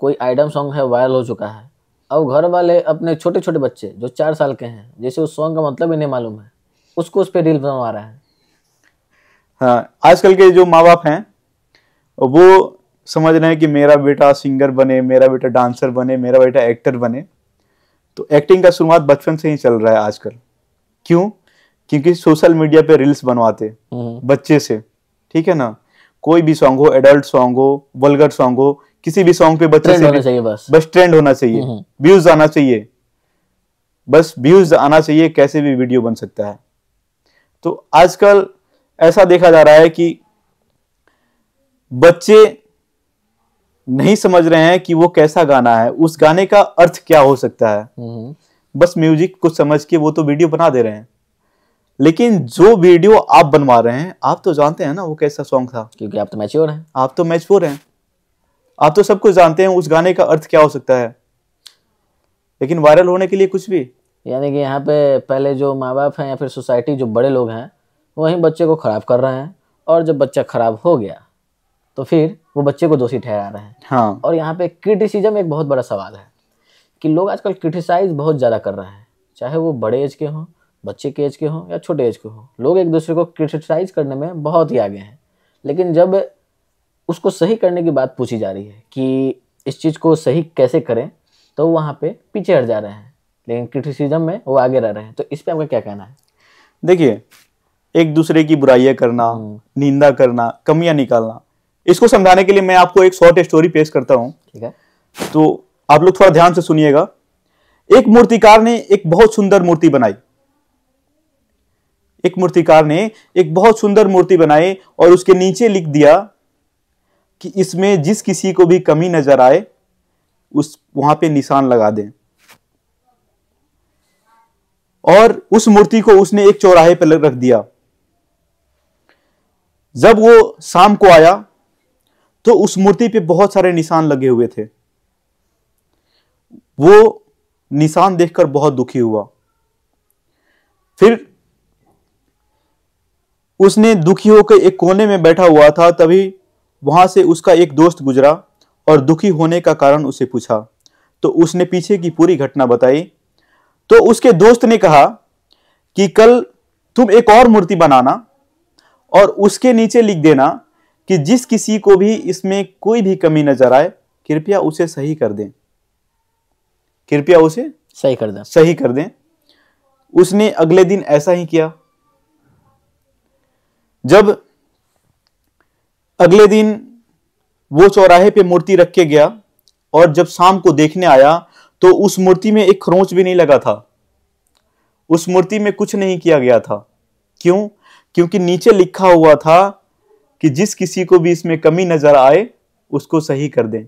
[SPEAKER 2] कोई आइटम सॉन्ग है, वायरल हो चुका है, अब घर वाले अपने छोटे छोटे बच्चे जो 4 साल के हैं, जैसे उस सॉन्ग का मतलब ही नहीं मालूम है, उसको उस पर रील बनवा रहे हैं।
[SPEAKER 1] हाँ, आजकल के जो माँ बाप हैं वो समझ रहे हैं कि मेरा बेटा सिंगर बने, मेरा बेटा डांसर बने, मेरा बेटा एक्टर बने। तो एक्टिंग का शुरुआत बचपन से ही चल रहा है आजकल। क्यों? क्योंकि सोशल मीडिया पे रील्स बनवाते बच्चे से, ठीक है ना, कोई भी सॉन्ग हो, एडल्ट सॉन्ग हो, वल्गर सॉन्ग हो, किसी भी सॉन्ग पे बच्चे से
[SPEAKER 2] चाहिए,
[SPEAKER 1] बस ट्रेंड होना चाहिए, व्यूज आना चाहिए, बस व्यूज आना चाहिए, कैसे भी वीडियो बन सकता है। तो आजकल ऐसा देखा जा रहा है कि बच्चे नहीं समझ रहे हैं कि वो कैसा गाना है, उस गाने का अर्थ क्या हो सकता है, बस म्यूजिक को समझ के वो तो वीडियो बना दे रहे हैं। लेकिन जो वीडियो आप बनवा रहे हैं, आप तो जानते हैं ना वो कैसा सॉन्ग था,
[SPEAKER 2] क्योंकि आप तो मैच्योर हैं।
[SPEAKER 1] आप तो मैच्योर हैं, आप तो सब कुछ जानते हैं उस गाने का अर्थ क्या हो सकता है, लेकिन वायरल होने के लिए कुछ भी।
[SPEAKER 2] यानी कि यहाँ पे पहले जो माँ बाप हैं या फिर सोसाइटी जो बड़े लोग हैं वहीं बच्चे को खराब कर रहे हैं, और जब बच्चा खराब हो गया तो फिर वो बच्चे को दोषी ठहरा रहे हैं।
[SPEAKER 1] हाँ,
[SPEAKER 2] और यहाँ पे क्रिटिसिज्म एक बहुत बड़ा सवाल है कि लोग आजकल क्रिटिसाइज बहुत ज़्यादा कर रहे हैं, चाहे वो बड़े एज के हों, बच्चे के एज के हों या छोटे एज के हों। लोग एक दूसरे को क्रिटिसाइज करने में बहुत ही आगे हैं, लेकिन जब उसको सही करने की बात पूछी जा रही है कि इस चीज़ को सही कैसे करें, तो वहाँ पे पीछे हट जा रहे हैं, लेकिन क्रिटिसिज्म में वो आगे रह रहे हैं। तो इस पे आपका क्या कहना है?
[SPEAKER 1] देखिए, एक दूसरे की बुराइयां करना, निंदा करना, कमियां निकालना, इसको समझाने के लिए मैं आपको एक शॉर्ट स्टोरी पेश करता हूं।
[SPEAKER 2] ठीक है,
[SPEAKER 1] तो आप लोग थोड़ा ध्यान से सुनिएगा। एक मूर्तिकार ने एक बहुत सुंदर मूर्ति बनाई, एक मूर्तिकार ने एक बहुत सुंदर मूर्ति बनाई और उसके नीचे लिख दिया कि इसमें जिस किसी को भी कमी नजर आए उस वहां पे निशान लगा दें। और उस मूर्ति को उसने एक चौराहे पर रख दिया। जब वो शाम को आया तो उस मूर्ति पे बहुत सारे निशान लगे हुए थे। वो निशान देखकर बहुत दुखी हुआ। फिर उसने दुखी होकर एक कोने में बैठा हुआ था, तभी वहां से उसका एक दोस्त गुजरा और दुखी होने का कारण उसे पूछा। तो उसने पीछे की पूरी घटना बताई। तो उसके दोस्त ने कहा कि कल तुम एक और मूर्ति बनाना और उसके नीचे लिख देना कि जिस किसी को भी इसमें कोई भी कमी नजर आए कृपया उसे सही कर दें, कृपया उसे सही कर दें। उसने अगले दिन ऐसा ही किया। जब अगले दिन वो चौराहे पे मूर्ति रख के गया और जब शाम को देखने आया तो उस मूर्ति में एक खरोंच भी नहीं लगा था, उस मूर्ति में कुछ नहीं किया गया था। क्यों? क्योंकि नीचे लिखा हुआ था कि जिस किसी को भी इसमें कमी नजर आए उसको सही कर दें।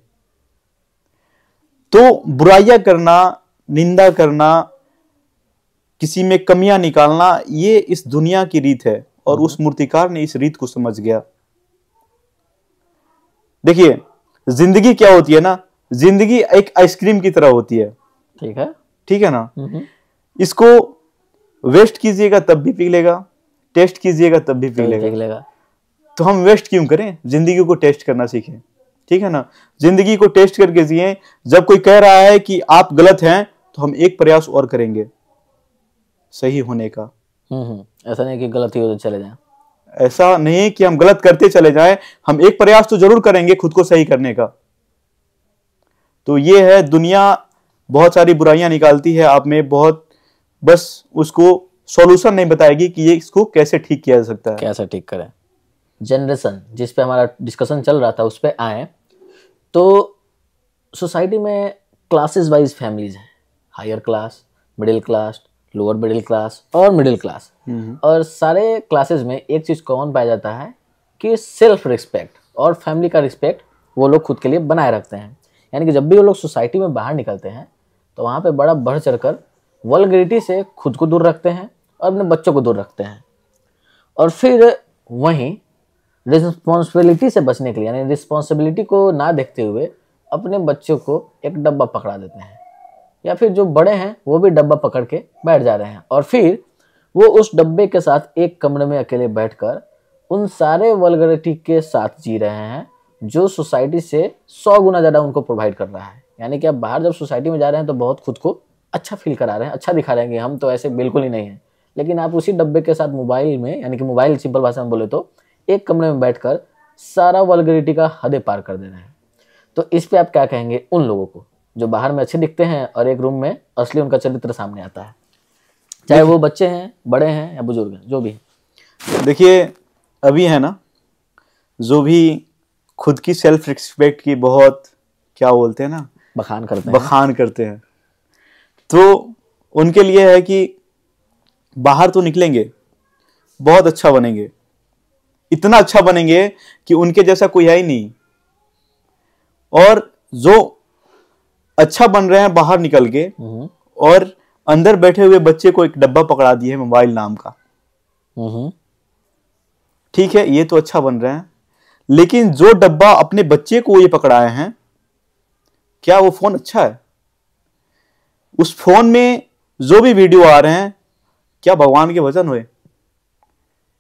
[SPEAKER 1] तो बुराइयां करना, निंदा करना, किसी में कमियां निकालना, ये इस दुनिया की रीत है और उस मूर्तिकार ने इस रीत को समझ गया। देखिए, जिंदगी क्या होती है ना, जिंदगी एक आइसक्रीम की तरह होती है। ठीक है ना। इसको वेस्ट कीजिएगा तब भी पिघलेगा, टेस्ट कीजिएगा तब भी पिघलेगा। तो हम वेस्ट क्यों करें, जिंदगी को टेस्ट करना सीखें। ठीक है ना, जिंदगी को टेस्ट करके जिए। जब कोई कह रहा है कि आप गलत हैं तो हम एक प्रयास और करेंगे सही होने का।
[SPEAKER 2] ऐसा नहीं कि गलत ही होते चले जाएं,
[SPEAKER 1] ऐसा नहीं कि हम गलत करते चले जाएं, हम एक प्रयास तो जरूर करेंगे खुद को सही करने का। तो ये है, दुनिया बहुत सारी बुराइयां निकालती है आप में, बहुत, बस उसको सॉल्यूशन नहीं बताएगी कि ये इसको कैसे ठीक किया जा सकता है,
[SPEAKER 2] कैसे ठीक करें। जनरेशन जिस पे हमारा डिस्कशन चल रहा था उस पे आए तो सोसाइटी में क्लासेस वाइज फैमिलीज हैं, higher class, middle class, lower middle class और मिडिल क्लास। और सारे क्लासेस में एक चीज़ कॉमन पाया जाता है कि सेल्फ रिस्पेक्ट और फैमिली का रिस्पेक्ट वो लोग खुद के लिए बनाए रखते हैं। यानी कि जब भी वो लोग सोसाइटी में बाहर निकलते हैं तो वहाँ पे बड़ा बढ़ चढ़कर वल्गरिटी से खुद को दूर रखते हैं और अपने बच्चों को दूर रखते हैं। और फिर वहीं रिस्पॉन्सिबिलिटी से बचने के लिए, यानी रिस्पॉन्सिबिलिटी को ना देखते हुए अपने बच्चों को एक डब्बा पकड़ा देते हैं, या फिर जो बड़े हैं वो भी डब्बा पकड़ के बैठ जा रहे हैं और फिर वो उस डब्बे के साथ एक कमरे में अकेले बैठकर उन सारे वल्गरिटी के साथ जी रहे हैं जो सोसाइटी से 100 गुना ज़्यादा उनको प्रोवाइड कर रहा है। यानी कि आप बाहर जब सोसाइटी में जा रहे हैं तो बहुत खुद को अच्छा फील करा रहे हैं, अच्छा दिखा रहे हैं कि हम तो ऐसे बिल्कुल ही नहीं हैं, लेकिन आप उसी डब्बे के साथ मोबाइल में, यानी कि मोबाइल सिंपल भाषा में बोले तो एक कमरे में बैठकर सारा वल्गरिटी का हदें पार कर दे रहे हैं। तो इस पे आप क्या कहेंगे उन लोगों को जो बाहर में अच्छे दिखते हैं और एक रूम में असली उनका चरित्र सामने आता है, चाहे वो बच्चे हैं, बड़े हैं या बुजुर्ग हैं, जो भी है।
[SPEAKER 1] देखिए, अभी है ना, जो भी खुद की सेल्फ रिस्पेक्ट की बहुत, क्या बोलते हैं ना, बखान करते हैं, तो उनके लिए है कि बाहर तो निकलेंगे, बहुत अच्छा बनेंगे, इतना अच्छा बनेंगे कि उनके जैसा कोई है ही नहीं। और जो अच्छा बन रहे हैं बाहर निकल के, और अंदर बैठे हुए बच्चे को एक डब्बा पकड़ा दिए मोबाइल नाम का, ठीक है, ये तो अच्छा बन रहे हैं, लेकिन जो डब्बा अपने बच्चे को ये पकड़ाए हैं, क्या वो फोन अच्छा है? उस फोन में जो भी वीडियो आ रहे हैं, क्या भगवान के भजन हुए?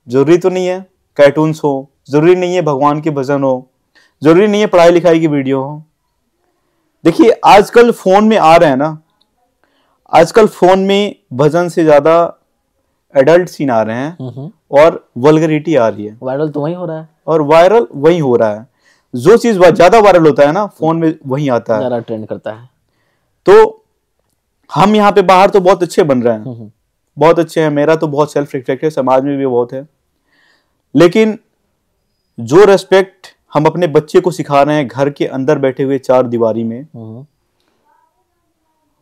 [SPEAKER 1] जरूरी तो नहीं है कार्टून्स हो, जरूरी नहीं है भगवान के भजन हो, जरूरी नहीं है पढ़ाई लिखाई की वीडियो हो। देखिए आजकल फोन में आ रहे हैं ना, आजकल फोन में भजन से ज्यादा एडल्ट सीन आ रहे हैं और वल्गरिटी आ रही है।
[SPEAKER 2] वायरल तो वही हो रहा है,
[SPEAKER 1] और वायरल वही हो रहा है। जो चीज ज्यादा वायरल होता है ना, फोन में वही आता है,
[SPEAKER 2] ज्यादा ट्रेंड करता है।
[SPEAKER 1] तो हम यहाँ पे बाहर तो बहुत अच्छे बन रहे हैं, बहुत अच्छे हैं, मेरा तो बहुत सेल्फ रिस्पेक्ट है, समाज में भी बहुत है, लेकिन जो रेस्पेक्ट हम अपने बच्चे को सिखा रहे हैं घर के अंदर बैठे हुए चार दीवारी में,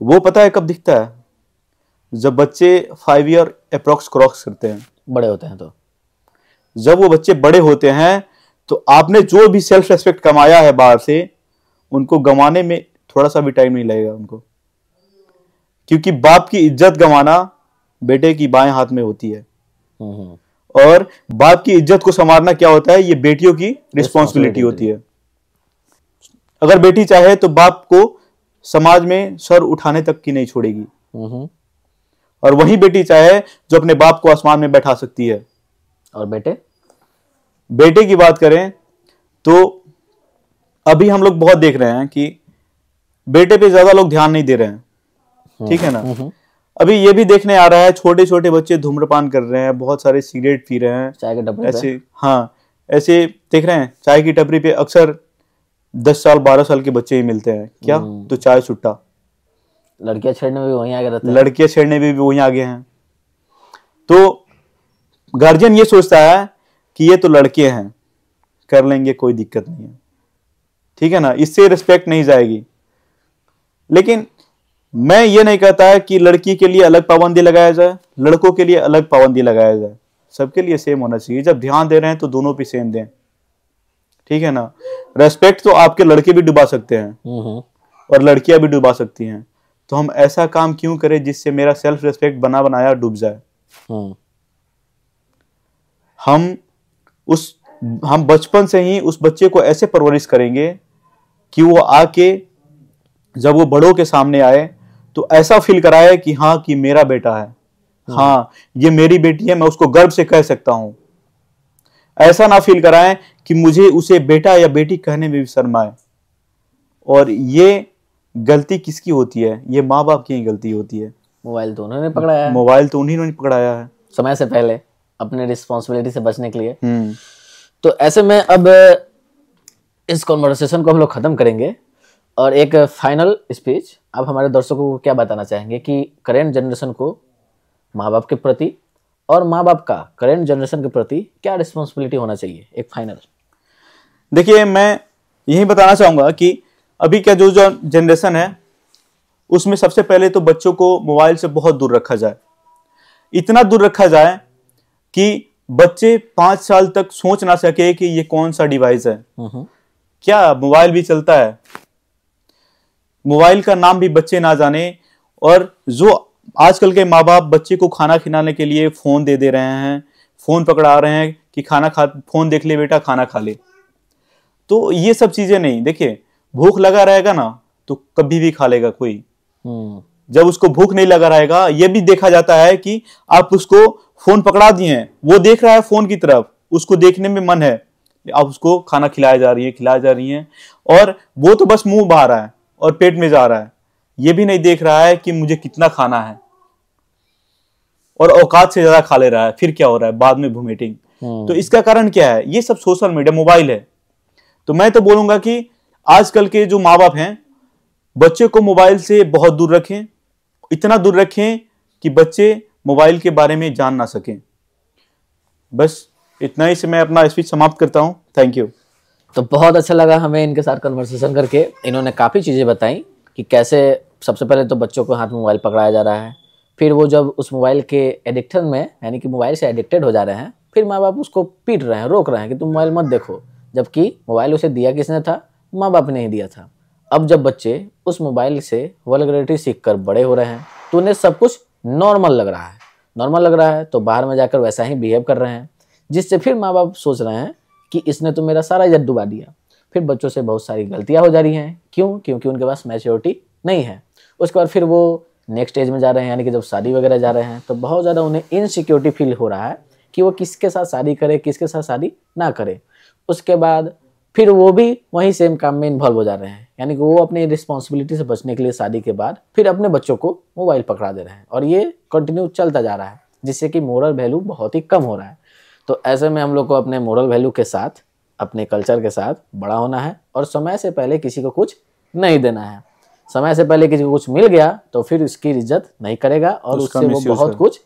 [SPEAKER 1] वो पता है कब दिखता है? जब बच्चे 5 ईयर अप्रोक्स क्रॉस करते हैं,
[SPEAKER 2] बड़े होते हैं। तो
[SPEAKER 1] जब वो बच्चे बड़े होते हैं तो आपने जो भी सेल्फ रेस्पेक्ट कमाया है बाहर से, उनको गंवाने में थोड़ा सा भी टाइम नहीं लगेगा उनको, क्योंकि बाप की इज्जत गंवाना बेटे की बाएं हाथ में होती है, और बाप की इज्जत को संवारना क्या होता है, ये बेटियों की रिस्पॉन्सिबिलिटी होती है। अगर बेटी चाहे तो बाप को समाज में सर उठाने तक की नहीं छोड़ेगी, और वही बेटी चाहे जो अपने बाप को आसमान में बैठा सकती है।
[SPEAKER 2] और बेटे
[SPEAKER 1] की बात करें तो अभी हम लोग बहुत देख रहे हैं कि बेटे पे ज्यादा लोग ध्यान नहीं दे रहे हैं, ठीक है ना। अभी ये भी देखने आ रहा है छोटे छोटे बच्चे धूम्रपान कर रहे हैं, बहुत सारे सिगरेट पी रहे हैं,
[SPEAKER 2] चाय के टपरी
[SPEAKER 1] ऐसे, हाँ ऐसे देख रहे हैं। चाय की टपरी पे अक्सर 10 साल 12 साल के बच्चे ही मिलते हैं, क्या तो चाय सुट्टा।
[SPEAKER 2] लड़कियां छेड़ने में भी वहीं आगे रहते हैं,
[SPEAKER 1] लड़कियां छेड़ने में भी वहीं आगे हैं। तो गार्जियन ये सोचता है कि ये तो लड़के हैं, कर लेंगे, कोई दिक्कत नहीं है, ठीक है ना, इससे रिस्पेक्ट नहीं जाएगी। लेकिन मैं ये नहीं कहता है कि लड़की के लिए अलग पाबंदी लगाया जाए, लड़कों के लिए अलग पाबंदी लगाया जाए, सबके लिए सेम होना चाहिए। जब ध्यान दे रहे हैं तो दोनों पे सेम दें, ठीक है ना। रेस्पेक्ट तो आपके लड़के भी डुबा सकते हैं और लड़कियां भी डुबा सकती हैं, तो हम ऐसा काम क्यों करें जिससे मेरा सेल्फ रेस्पेक्ट बना बनाया डूब जाए। हम बचपन से ही उस बच्चे को ऐसे परवरिश करेंगे कि वो आके जब वो बड़ों के सामने आए तो ऐसा फील कराए कि हाँ कि मेरा बेटा है, हाँ ये मेरी बेटी है, मैं उसको गर्व से कह सकता हूं। ऐसा ना फील कराएं कि मुझे उसे बेटा या बेटी कहने में भी शर्म आए। और ये गलती किसकी होती है? ये माँ बाप की ही गलती होती है।
[SPEAKER 2] मोबाइल तो उन्होंने पकड़ाया है,
[SPEAKER 1] मोबाइल तो उन्हीं ने पकड़ाया है
[SPEAKER 2] समय से पहले, अपने रिस्पॉन्सिबिलिटी से बचने के लिए। तो ऐसे में अब इस कॉन्वर्सेशन को हम लोग खत्म करेंगे और एक फाइनल स्पीच आप हमारे दर्शकों को क्या बताना चाहेंगे कि करेंट जनरेशन को माँ बाप के प्रति और माँ बाप का करेंट जनरेशन के प्रति क्या रिस्पॉन्सिबिलिटी होना चाहिए, एक फाइनल।
[SPEAKER 1] देखिए मैं यही बताना चाहूंगा कि अभी क्या जो जनरेशन है उसमें सबसे पहले तो बच्चों को मोबाइल से बहुत दूर रखा जाए, इतना दूर रखा जाए कि बच्चे 5 साल तक सोच ना सके कि ये कौन सा डिवाइस है, क्या मोबाइल भी चलता है, मोबाइल का नाम भी बच्चे ना जाने। और जो आजकल के माँ बाप बच्चे को खाना खिलाने के लिए फोन दे रहे हैं, फोन पकड़ा रहे हैं कि खाना खा, फोन देख ले बेटा खाना खा ले, तो ये सब चीजें नहीं। देखिए भूख लगा रहेगा ना तो कभी भी खा लेगा कोई, जब उसको भूख नहीं लगा रहेगा, ये भी देखा जाता है कि आप उसको फोन पकड़ा दिए हैं, वो देख रहा है फोन की तरफ, उसको देखने में मन है, आप उसको खाना खिलाया जा रही है और वो तो बस मुंह बहा रहा है और पेट में जा रहा है, ये भी नहीं देख रहा है कि मुझे कितना खाना है, और औकात से ज्यादा खा ले रहा है। फिर क्या हो रहा है बाद में वोमिटिंग। तो इसका कारण क्या है? ये सब सोशल मीडिया, मोबाइल है। तो मैं तो बोलूंगा कि आजकल के जो माँ बाप हैं बच्चे को मोबाइल से बहुत दूर रखें, इतना दूर रखें कि बच्चे मोबाइल के बारे में जान ना सकें। बस इतना ही से मैं अपना स्पीच समाप्त करता हूं। Thank you.
[SPEAKER 2] तो बहुत अच्छा लगा हमें इनके साथ कन्वर्सेशन करके। इन्होंने काफ़ी चीज़ें बताई कि कैसे सबसे पहले तो बच्चों को हाथ में मोबाइल पकड़ाया जा रहा है, फिर वो जब उस मोबाइल के एडिक्शन में यानी कि मोबाइल से एडिक्टेड हो जा रहे हैं, फिर माँ बाप उसको पीट रहे हैं, रोक रहे हैं कि तुम मोबाइल मत देखो, जबकि मोबाइल उसे दिया किसने था? माँ बाप ने ही दिया था। अब जब बच्चे उस मोबाइल से वल्गैरिटी सीख कर बड़े हो रहे हैं तो उन्हें सब कुछ नॉर्मल लग रहा है। नॉर्मल लग रहा है तो बाहर में जाकर वैसा ही बिहेव कर रहे हैं, जिससे फिर माँ बाप सोच रहे हैं कि इसने तो मेरा सारा इज्जत डुबा दिया। फिर बच्चों से बहुत सारी गलतियां हो जा रही हैं। क्यों? क्योंकि उनके पास मैच्योरिटी नहीं है। उसके बाद फिर वो नेक्स्ट स्टेज में जा रहे हैं, यानी कि जब शादी वगैरह जा रहे हैं तो बहुत ज़्यादा उन्हें इनसिक्योरिटी फील हो रहा है कि वो किसके साथ शादी करे, किसके साथ शादी ना करे। उसके बाद फिर वो भी वहीं सेम काम में इन्वॉल्व हो जा रहे हैं, यानी कि वो अपनी रिस्पॉन्सिबिलिटी से बचने के लिए शादी के बाद फिर अपने बच्चों को मोबाइल पकड़ा दे रहे हैं, और ये कंटिन्यू चलता जा रहा है, जिससे कि मोरल वैल्यू बहुत ही कम हो रहा है। तो ऐसे में हम लोग को अपने मोरल वैल्यू के साथ, अपने कल्चर के साथ बड़ा होना है, और समय से पहले किसी को कुछ नहीं देना है। समय से पहले किसी को कुछ मिल गया तो फिर उसकी इज्जत नहीं करेगा, और उससे वो बहुत कुछ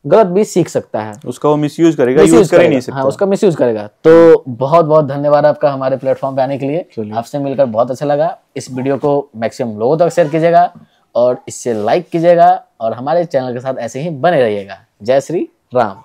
[SPEAKER 2] गलत भी सीख सकता है।
[SPEAKER 1] उसका वो मिसयूज करेगा, यूज कर ही नहीं सकता।
[SPEAKER 2] हाँ, उसका मिसयूज करेगा। तो बहुत बहुत धन्यवाद आपका हमारे प्लेटफॉर्म पे आने के लिए। आपसे मिलकर बहुत अच्छा लगा। इस वीडियो को मैक्सिमम लोगों तक शेयर कीजिएगा और इससे लाइक कीजिएगा, और हमारे चैनल के साथ ऐसे ही बने रहिएगा। जय श्री राम।